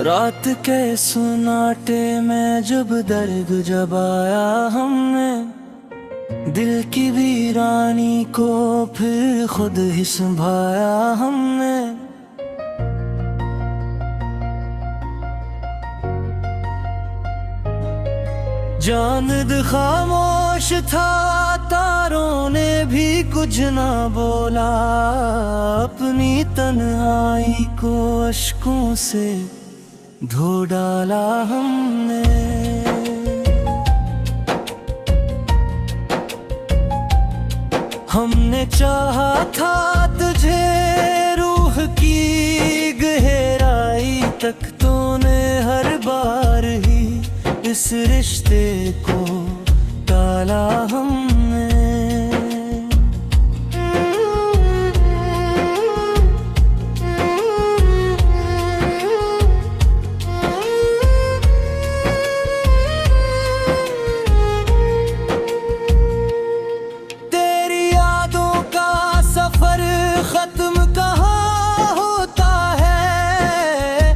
रात के सुनाटे में जब आया हमने दिल की वीरानी को फिर खुद ही संभाया हमने। चांद खामोश था, तारों ने भी कुछ ना बोला, अपनी तन्हाई को अश्कों से धो डाला हमने। हमने चाहा था तुझे रूह की गहराई तक, तूने हर बार ही इस रिश्ते को टाला हमने। तेरी यादों का सफर खत्म कहाँ होता है,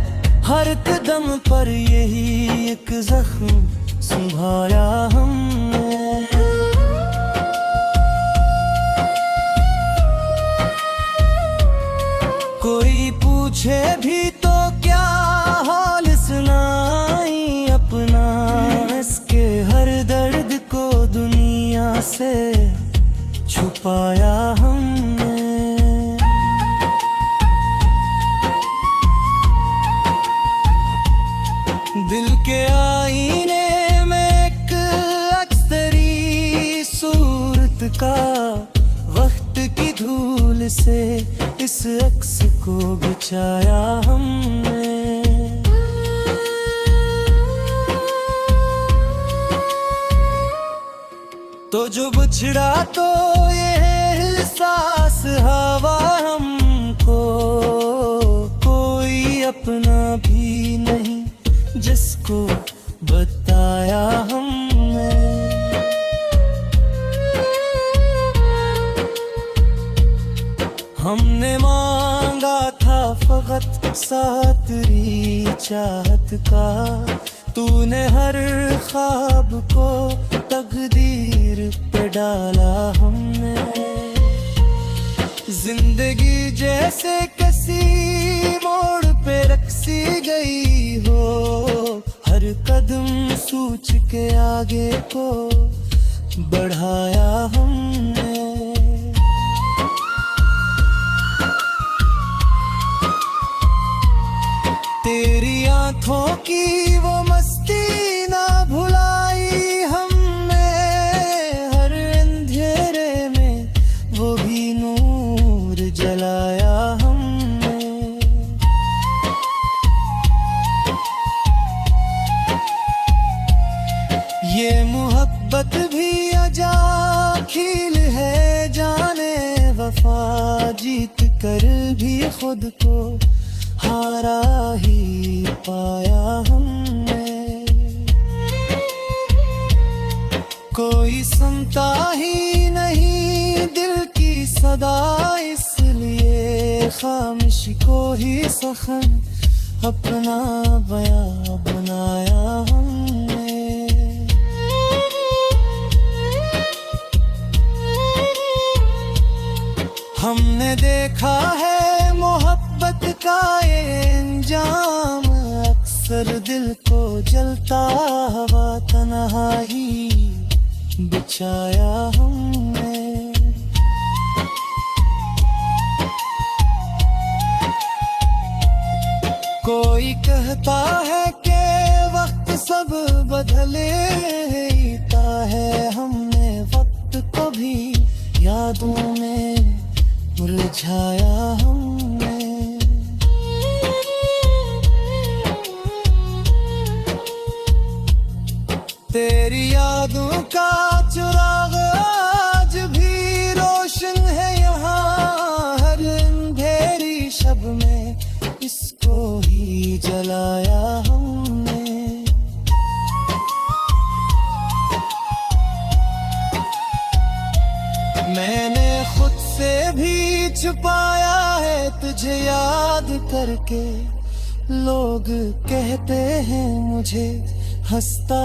हर कदम पर यही एक जख्म संभाला हमने। कोई पूछे भी तो क्या हाल सुनाई अपना, इसके हर दर्द को दुनिया से छुपाया हमने। दिल के आईने में एक अक्सरी सूरत का, वक्त की धूल से इस अक्स को बिछाया हमने। तो जो बिछड़ा तो ये एहसास हवा हमको, कोई अपना भी नहीं जिसको बताया हमने। हमने मांगा था फकत सातरी चाहत का, तूने हर ख्वाब को तकदीर पे डाला हमने। जिंदगी जैसे किसी मोड़ पे रखसी गई हो, हर कदम सोच के आगे को बढ़ाया हमने। तेरी आंखों की वो मस्ती ना भुलाई हमने, हर अंधेरे में वो भी नूर जलाया हमने। ये मोहब्बत भी अजा खील है, जाने वफा जीत कर भी खुद को हारा ही पाया हमने। कोई सुनता ही नहीं दिल की सदा, इसलिए खामोशी को ही सखन अपना बयां बनाया हमने। हमने देखा है मोहब्बत का ये अंजाम, अक्सर दिल को जलता हुआ तन्हाई बिछाया हमने। कोई कहता है कि वक्त सब बदलेता है, हमने वक्त को भी यादों में उलझाया हमने। तेरी यादों का चिराग आज भी रोशन है यहाँ, हर अंधेरी शब में इसको ही जलाया हमने। मैंने खुद से भी छुपाया है तुझे याद करके, लोग कहते हैं मुझे हंसता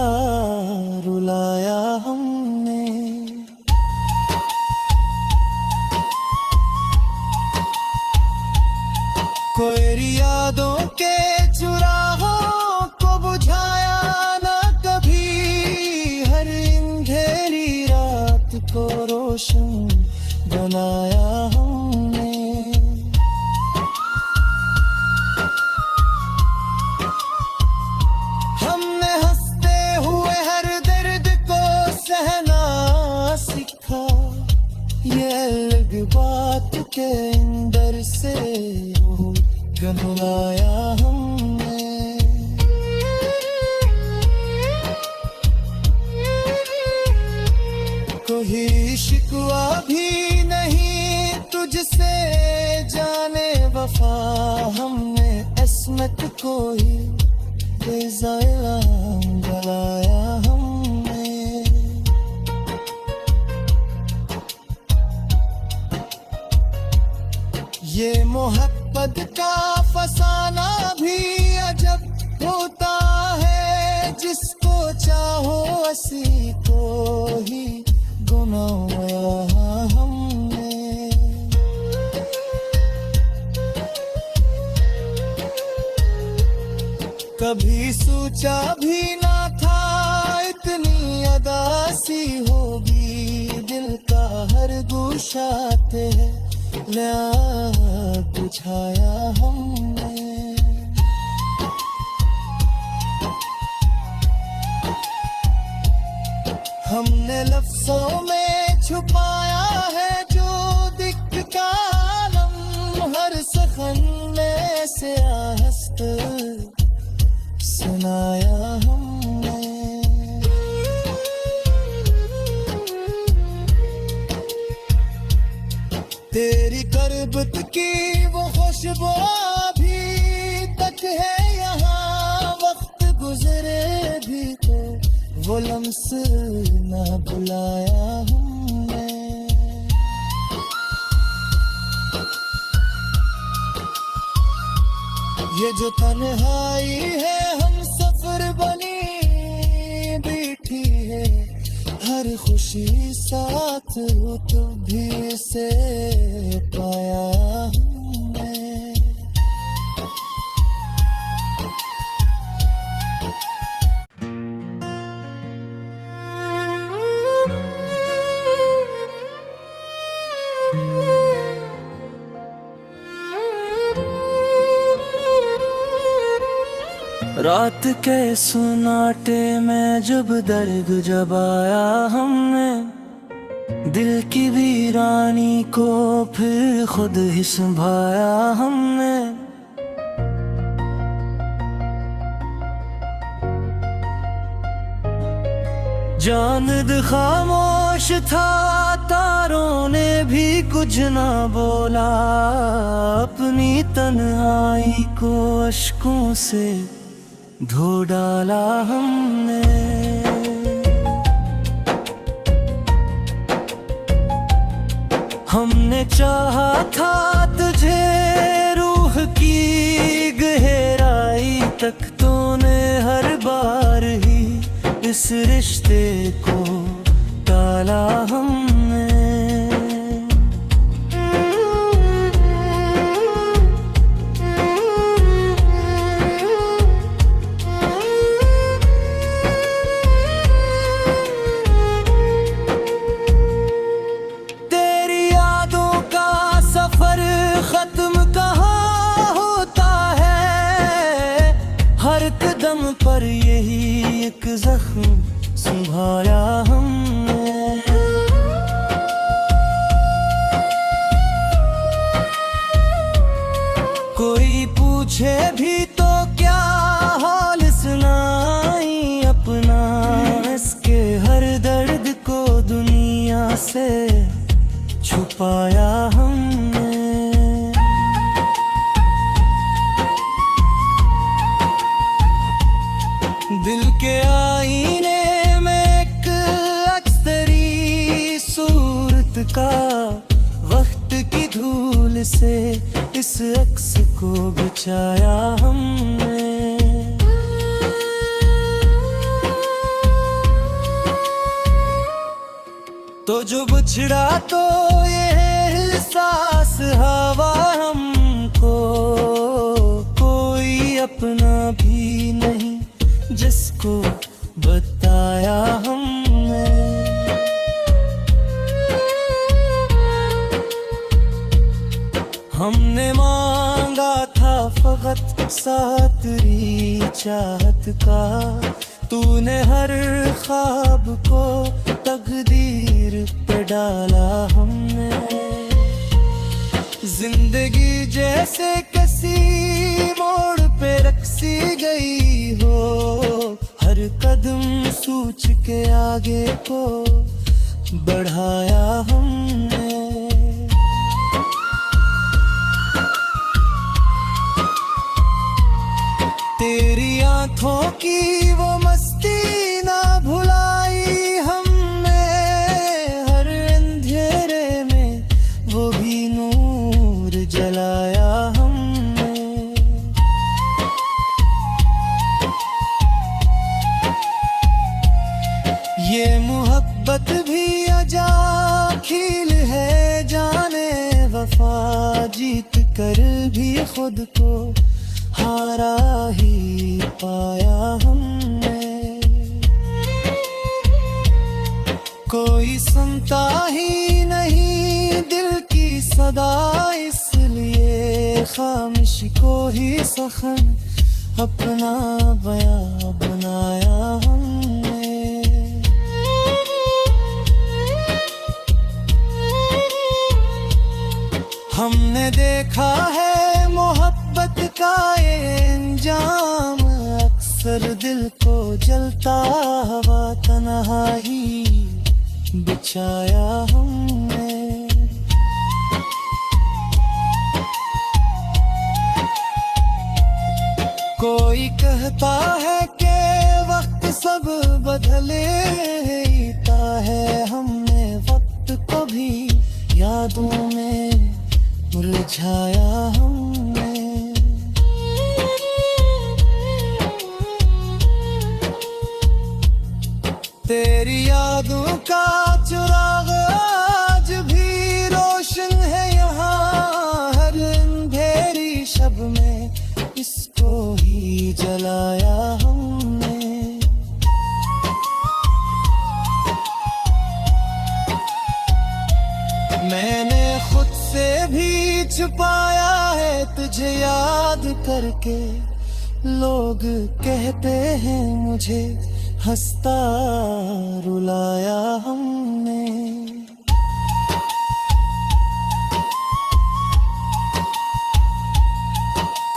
रुलाया हमने। कोई यादों के चुराहों को बुझाया ना कभी, हर अंधेरी रात को रोशन बनाया हमने। हमने हंसते हुए हर दर्द को सहना सीखा, ये अलग बात के अंदर से गनवाया हमने। कोई शिकवा भी नहीं तुझसे जाने वफा, हमने इसमत को ही इल्जाम गलाया हमने। ये मोहब्बत का फसाना भी अजब होता है, जिसको चाहो उसी को ही गुनाया हमने। कभी सोचा भी ना था इतनी अदासी होगी, दिल का हर गोशा है बुझाया हमने। हमने लफ्जों में छुपाया है जो दिक्कत का आलम, हर सखन में से आहस्त सुनाया हमने। तेरी करबत की वो खुशबू अभी तक है यहाँ, वक्त गुजरे भी तो वो लम्स ना बुलाया हमने। ये जो तन्हाई है हम सफर बनी बैठी है, हर खुशी साथ हो तो भी से पाया हमने। रात के सुनाटे में जब दर्द जब आया हमने, दिल की वीरानी को फिर खुद ही संभाया हमने। जानिद खामोश था, तारों ने भी कुछ ना बोला, अपनी तन्हाई को अश्कों से धो डाला हमने। हमने चाहा था तुझे रूह की गहराई तक, तूने हर बार ही इस रिश्ते को टाला हमने। पर यही एक जख्म संभाला हमने। कोई पूछे भी तो क्या हाल सुनाई अपना, इसके हर दर्द को दुनिया से छुपाया हमने। दिल के आईने में एक अक्सरी सूरत का, वक्त की धूल से इस अक्स को बिछाया हमने। तो जो बिछड़ा तो ये एहसास हवा हमको, कोई अपना भी नहीं जिसको बताया हमने। हमने मांगा था फकत साथ तेरी चाहत का, तूने हर ख्वाब को तकदीर पे डाला हमने। जिंदगी जैसे किसी मोड़ पे रखसी गई हो, हर कदम सोच के आगे को बढ़ाया हमने। तेरी आंखों की वो मस्ती ना भुलाई हमने, हर अंधेरे में वो भी नूर जलाया हमने। ये मोहब्बत भी अजा खील है जाने वफा, जीत कर भी खुद को हारा ही पाया हमने। कोई सुनता ही नहीं दिल की सदा, इसलिए खामोशी को ही सखन अपना बयां बनाया हमने। हमने देखा है मोहब्बत का ये अंजाम, अक्सर दिल को जलता हुआ तन्हाई बिछाया हमने। कोई कहता है कि वक्त सब बदलेता है, हमने वक्त को भी यादों में उलझाया हमने। तेरी यादों का चिराग आज भी रोशन है यहाँ, हर अंधेरी शब में इसको ही जलाया हमने। मैंने खुद से भी छुपाया है तुझे याद करके, लोग कहते हैं मुझे हंसता रुलाया हमने।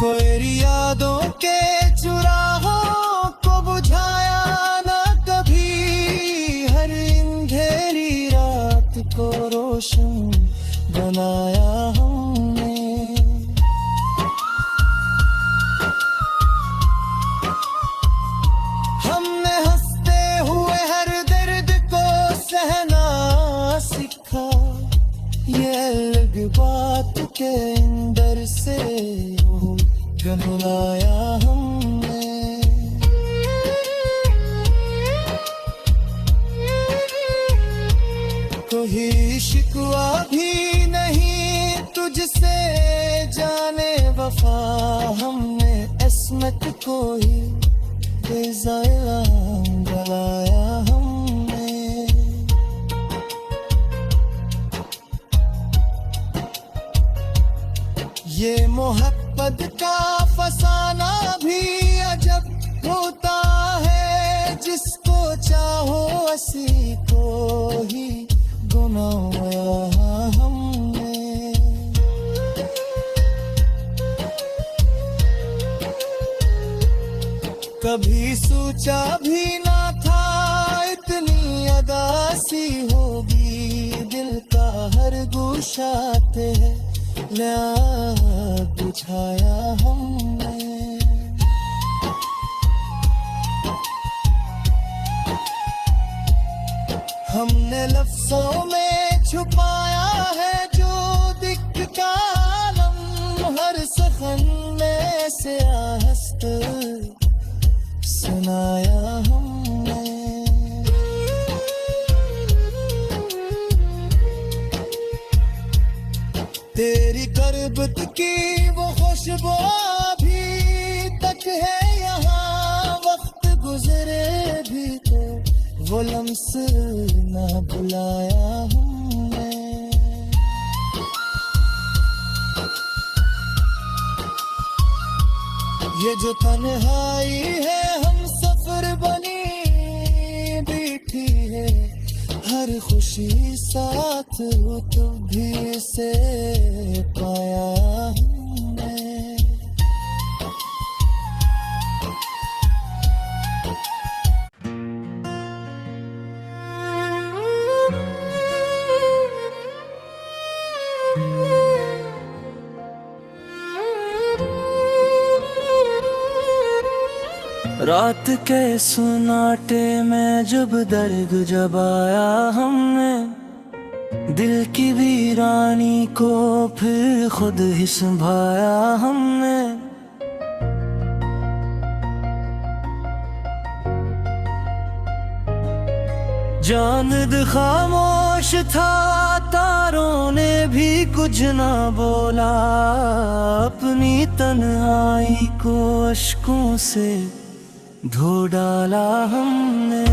कोई यादों के चुराहों को बुझाया ना कभी, हर अंधेरी रात को रोशन बनाया हमने। हमने हंसते हुए हर दर्द को सहना सीखा, ये अलग बात के अंदर से रुलाया हमने। कोई शिकवा भी नहीं तुझसे जाने वफा, हमने इसमत को ही इल्जाम गलाया हमने। ये मोहब्बत का फसाना भी अजब होता है, जिसको चाहो उसी को ही गुनाया हमने। कभी सोचा भी ना था इतनी अदासी होगी, दिल का हर गोशा ते बुझाया हमने। हमने लफ्जों में छुपाया है जो दिख का आलम, अपनाया हमने। तेरी करबत की वो खुशबू अभी तक है यहाँ, वक्त गुजरे भी तो वो लम्स ना भुलाया हमने। ये जो तन्हाई है हम सफर बनी बैठी है, हर खुशी साथ हो तो भी से पाया हमने। रात के सुनाटे में जब दर्द जब आया हमने, दिल की वीरानी को फिर खुद ही संभाया हमने। जानिद खामोश था, तारों ने भी कुछ ना बोला, अपनी तन्हाई को अश्कों से धो डाला हमने।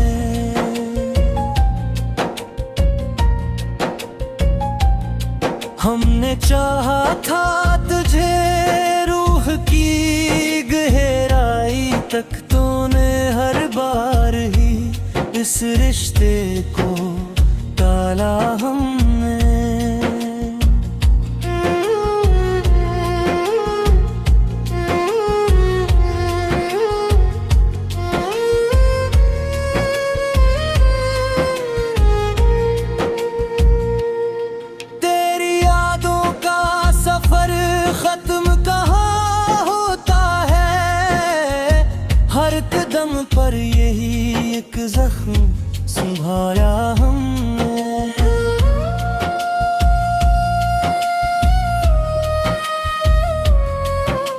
हमने चाहा था तुझे रूह की गहराई तक, तूने हर बार ही इस रिश्ते को टाला हमने। पर यही एक जख्म संभाला हमने।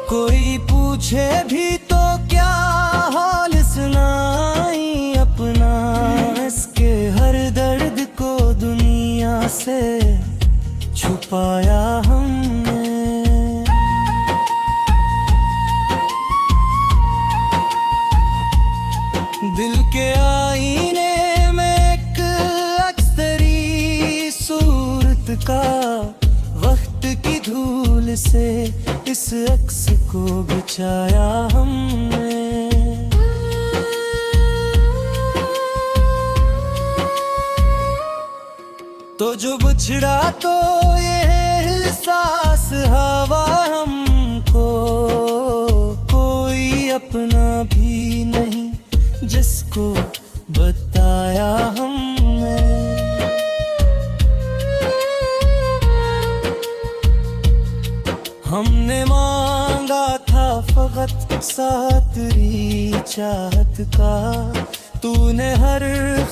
कोई पूछे भी तो क्या हाल सुनाई अपना, इसके हर दर्द को दुनिया से छुपाया हमने। दिल के आईने में एक अक्सरी सूरत का, वक्त की धूल से इस अक्स को बचाया हमने। तो जो बिछड़ा तो ये एहसास हवा हमको, कोई अपना भी नहीं जिसको बताया हमने। हमने मांगा था फकत साथ तेरी चाहत का, तूने हर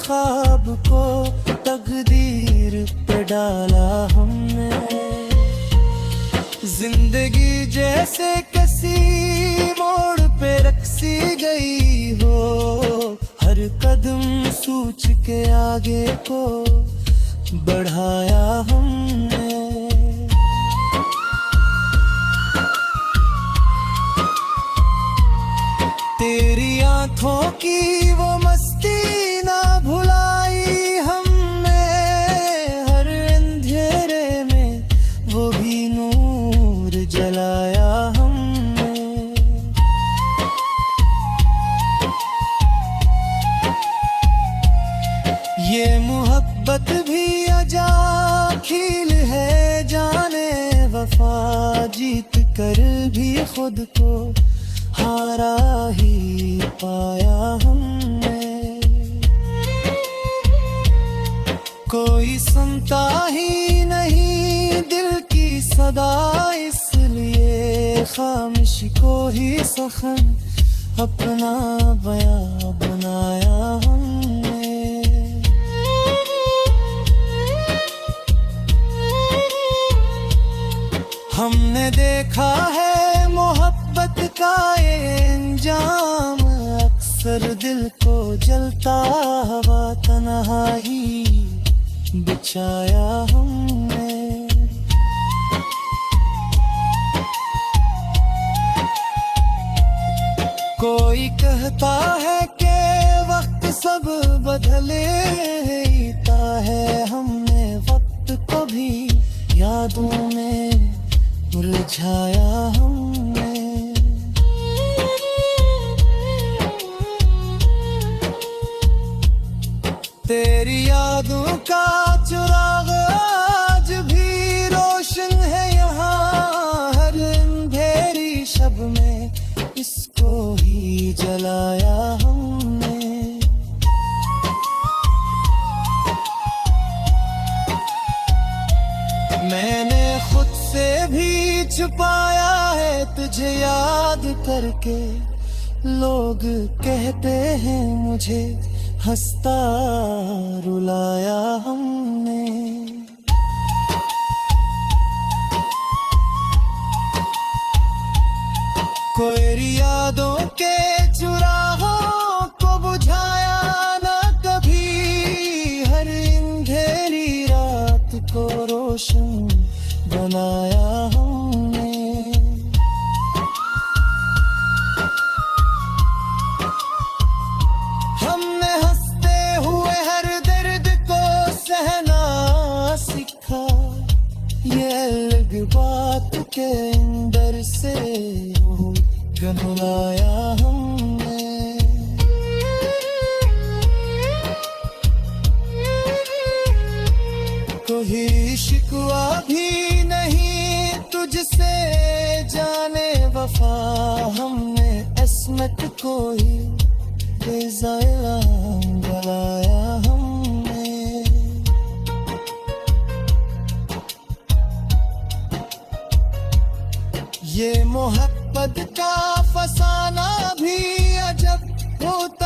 ख्वाब को तकदीर पे डाला हमने। जिंदगी जैसे किसी मोड़ पे रखसी गई हो, हर कदम सोच के आगे को बढ़ाया हमने। तेरी आंखों की वो मस्ती ना भुलाई हमने, हर अंधेरे में वो भी नूर जलाया हमने। ये मोहब्बत भी अजा खील है, जाने वफा जीत कर भी खुद को हारा ही पाया हमने। कोई सुनता ही नहीं दिल की सदा, इसलिए खामोशी को ही सखन अपना बयां बनाया हमने। हमने देखा है मोहब्बत का ये अंजाम, अक्सर को जलता हुआ तन्हाई बिछाया हमने। कोई कहता है कि वक्त सब बदलेता है, हमने वक्त को भी यादों में उलझाया हमने। तेरी यादों का चिराग आज भी रोशन है यहाँ, हर अंधेरी शब में इसको ही जलाया हमने। मैंने खुद से भी छुपाया है तुझे याद करके, लोग कहते हैं मुझे हंसता रुलाया हमने। कोई यादों के चुराहों को बुझाया ना कभी, हर अंधेरी रात को रोशन बनाया हमने। हमने हंसते हुए हर दर्द को सहना सीखा, ये अलग बात के अंदर से गहराया हमने। कोई शिकवा भी नहीं तुझसे जाने वफा, हमने अस्मत को ही बेज़ाइलाम गलाया हमने। ये मोहब्बत का फसाना भी अजब होता